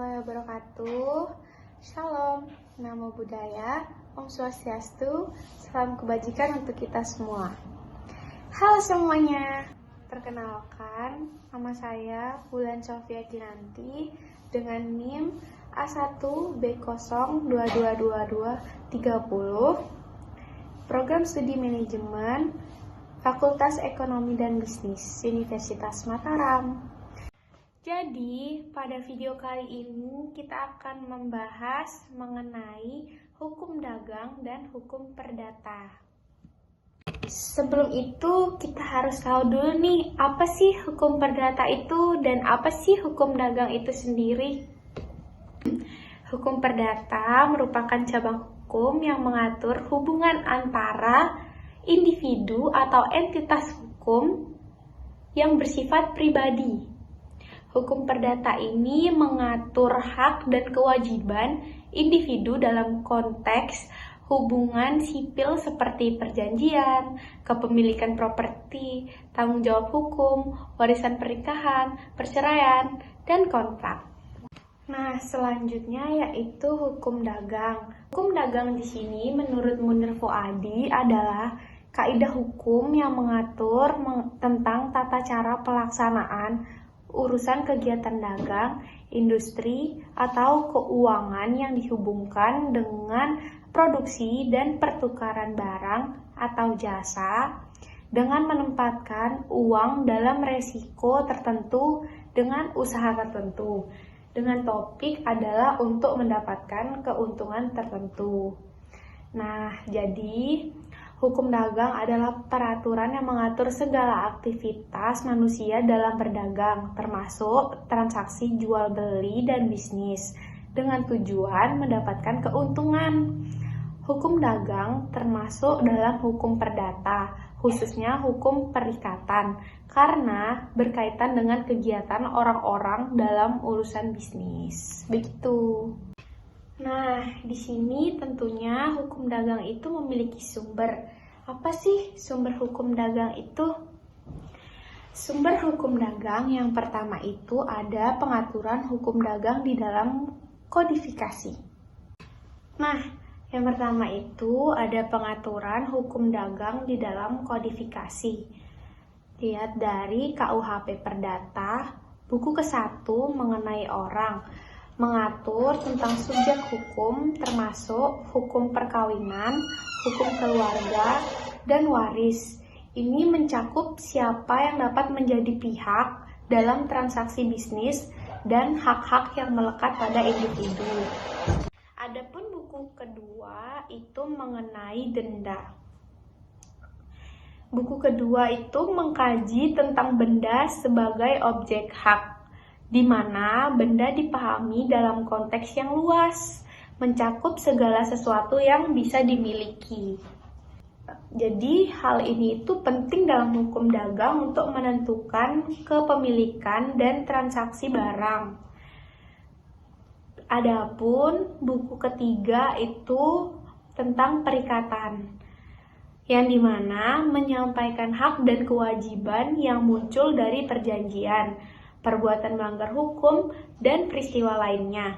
warahmatullahi wabarakatuh. Shalom, namo buddhaya, Om Swastiastu, salam kebajikan untuk kita semua. Halo semuanya, perkenalkan nama saya Bulan Sofia Kinanti dengan NIM A1B0222230, Program Studi Manajemen Fakultas Ekonomi dan Bisnis Universitas Mataram. Jadi, pada video kali ini kita akan membahas mengenai hukum dagang dan hukum perdata. Sebelum itu, kita harus tahu dulu nih, apa sih hukum perdata itu dan apa sih hukum dagang itu sendiri? Hukum perdata merupakan cabang hukum yang mengatur hubungan antara individu atau entitas hukum yang bersifat pribadi. Hukum perdata ini mengatur hak dan kewajiban individu dalam konteks hubungan sipil seperti perjanjian, kepemilikan properti, tanggung jawab hukum, warisan pernikahan, perceraian, dan kontrak. Nah, selanjutnya yaitu hukum dagang. Hukum dagang di sini menurut Munir Fuadi adalah kaidah hukum yang mengatur tentang tata cara pelaksanaan urusan kegiatan dagang, industri, atau keuangan yang dihubungkan dengan produksi dan pertukaran barang atau jasa dengan menempatkan uang dalam resiko tertentu dengan usaha tertentu. Dengan topik adalah untuk mendapatkan keuntungan tertentu. Nah, jadi hukum dagang adalah peraturan yang mengatur segala aktivitas manusia dalam berdagang, termasuk transaksi jual beli dan bisnis, dengan tujuan mendapatkan keuntungan. Hukum dagang termasuk dalam hukum perdata, khususnya hukum perikatan, karena berkaitan dengan kegiatan orang-orang dalam urusan bisnis. Begitu. Nah, di sini tentunya hukum dagang itu memiliki sumber. Apa sih sumber hukum dagang itu? Sumber hukum dagang yang pertama itu ada pengaturan hukum dagang di dalam kodifikasi. Nah, yang pertama itu ada pengaturan hukum dagang di dalam kodifikasi. Lihat dari KUHP Perdata, buku ke-1 mengenai orang, mengatur tentang subjek hukum termasuk hukum perkawinan, hukum keluarga, dan waris. Ini mencakup siapa yang dapat menjadi pihak dalam transaksi bisnis dan hak-hak yang melekat pada individu. Adapun buku kedua itu mengenai denda. Buku kedua itu mengkaji tentang benda sebagai objek hak, di mana benda dipahami dalam konteks yang luas, mencakup segala sesuatu yang bisa dimiliki. Jadi hal ini itu penting dalam hukum dagang untuk menentukan kepemilikan dan transaksi barang. Adapun buku ketiga itu tentang perikatan, yang dimana menyampaikan hak dan kewajiban yang muncul dari perjanjian, perbuatan melanggar hukum, dan peristiwa lainnya.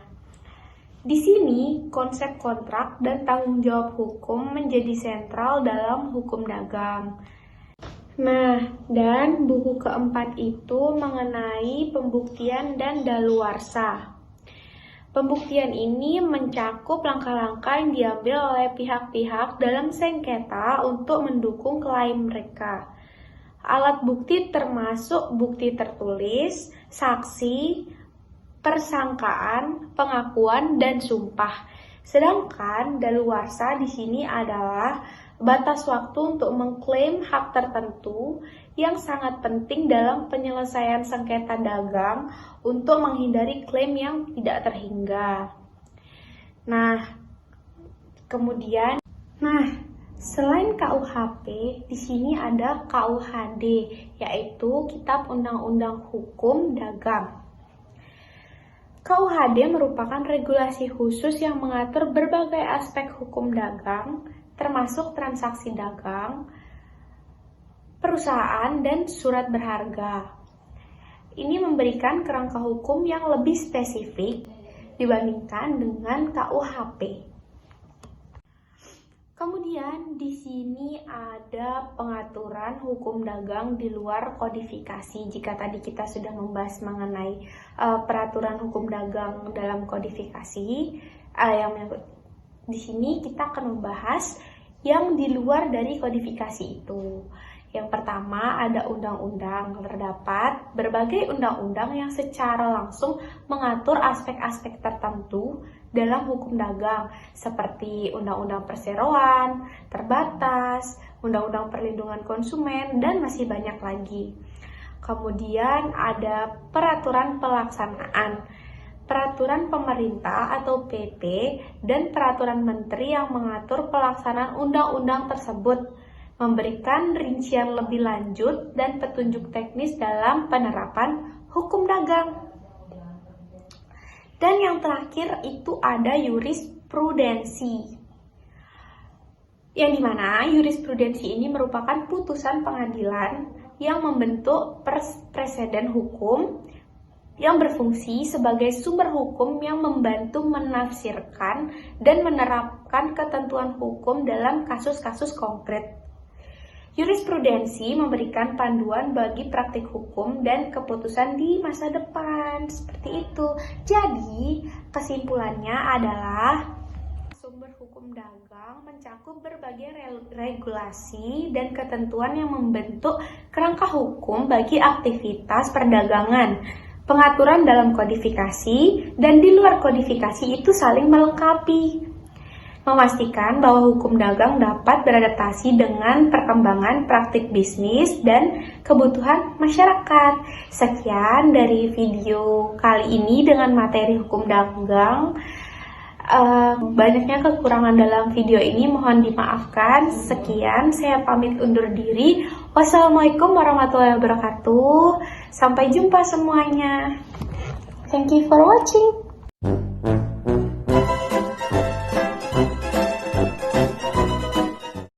Di sini, konsep kontrak dan tanggung jawab hukum menjadi sentral dalam hukum dagang. Nah, dan buku keempat itu mengenai pembuktian dan daluarsa. Pembuktian ini mencakup langkah-langkah yang diambil oleh pihak-pihak dalam sengketa untuk mendukung klaim mereka. Alat bukti termasuk bukti tertulis, saksi, persangkaan, pengakuan, dan sumpah. Sedangkan daluarsa di sini adalah batas waktu untuk mengklaim hak tertentu yang sangat penting dalam penyelesaian sengketa dagang untuk menghindari klaim yang tidak terhingga. Selain KUHP, di sini ada KUHD, yaitu Kitab Undang-Undang Hukum Dagang. KUHD merupakan regulasi khusus yang mengatur berbagai aspek hukum dagang, termasuk transaksi dagang, perusahaan, dan surat berharga. Ini memberikan kerangka hukum yang lebih spesifik dibandingkan dengan KUHP. Kemudian di sini ada pengaturan hukum dagang di luar kodifikasi. Jika tadi kita sudah membahas mengenai peraturan hukum dagang dalam kodifikasi, di sini kita akan membahas yang di luar dari kodifikasi itu. Yang pertama ada undang-undang. Terdapat berbagai undang-undang yang secara langsung mengatur aspek-aspek tertentu dalam hukum dagang, seperti Undang-Undang Perseroan, Terbatas, Undang-Undang Perlindungan Konsumen, dan masih banyak lagi. Kemudian ada peraturan pelaksanaan. Peraturan pemerintah atau PP dan peraturan menteri yang mengatur pelaksanaan undang-undang tersebut, memberikan rincian lebih lanjut dan petunjuk teknis dalam penerapan hukum dagang. Dan yang terakhir itu ada jurisprudensi, yang dimana jurisprudensi ini merupakan putusan pengadilan yang membentuk preseden hukum yang berfungsi sebagai sumber hukum yang membantu menafsirkan dan menerapkan ketentuan hukum dalam kasus-kasus konkret. Jurisprudensi memberikan panduan bagi praktik hukum dan keputusan di masa depan, seperti itu. Jadi, kesimpulannya adalah sumber hukum dagang mencakup berbagai regulasi dan ketentuan yang membentuk kerangka hukum bagi aktivitas perdagangan. Pengaturan dalam kodifikasi dan di luar kodifikasi itu saling melengkapi, memastikan bahwa hukum dagang dapat beradaptasi dengan perkembangan praktik bisnis dan kebutuhan masyarakat. Sekian dari video kali ini dengan materi hukum dagang. Banyaknya kekurangan dalam video ini, mohon dimaafkan. Sekian, saya pamit undur diri. Wassalamualaikum warahmatullahi wabarakatuh. Sampai jumpa semuanya. Thank you for watching.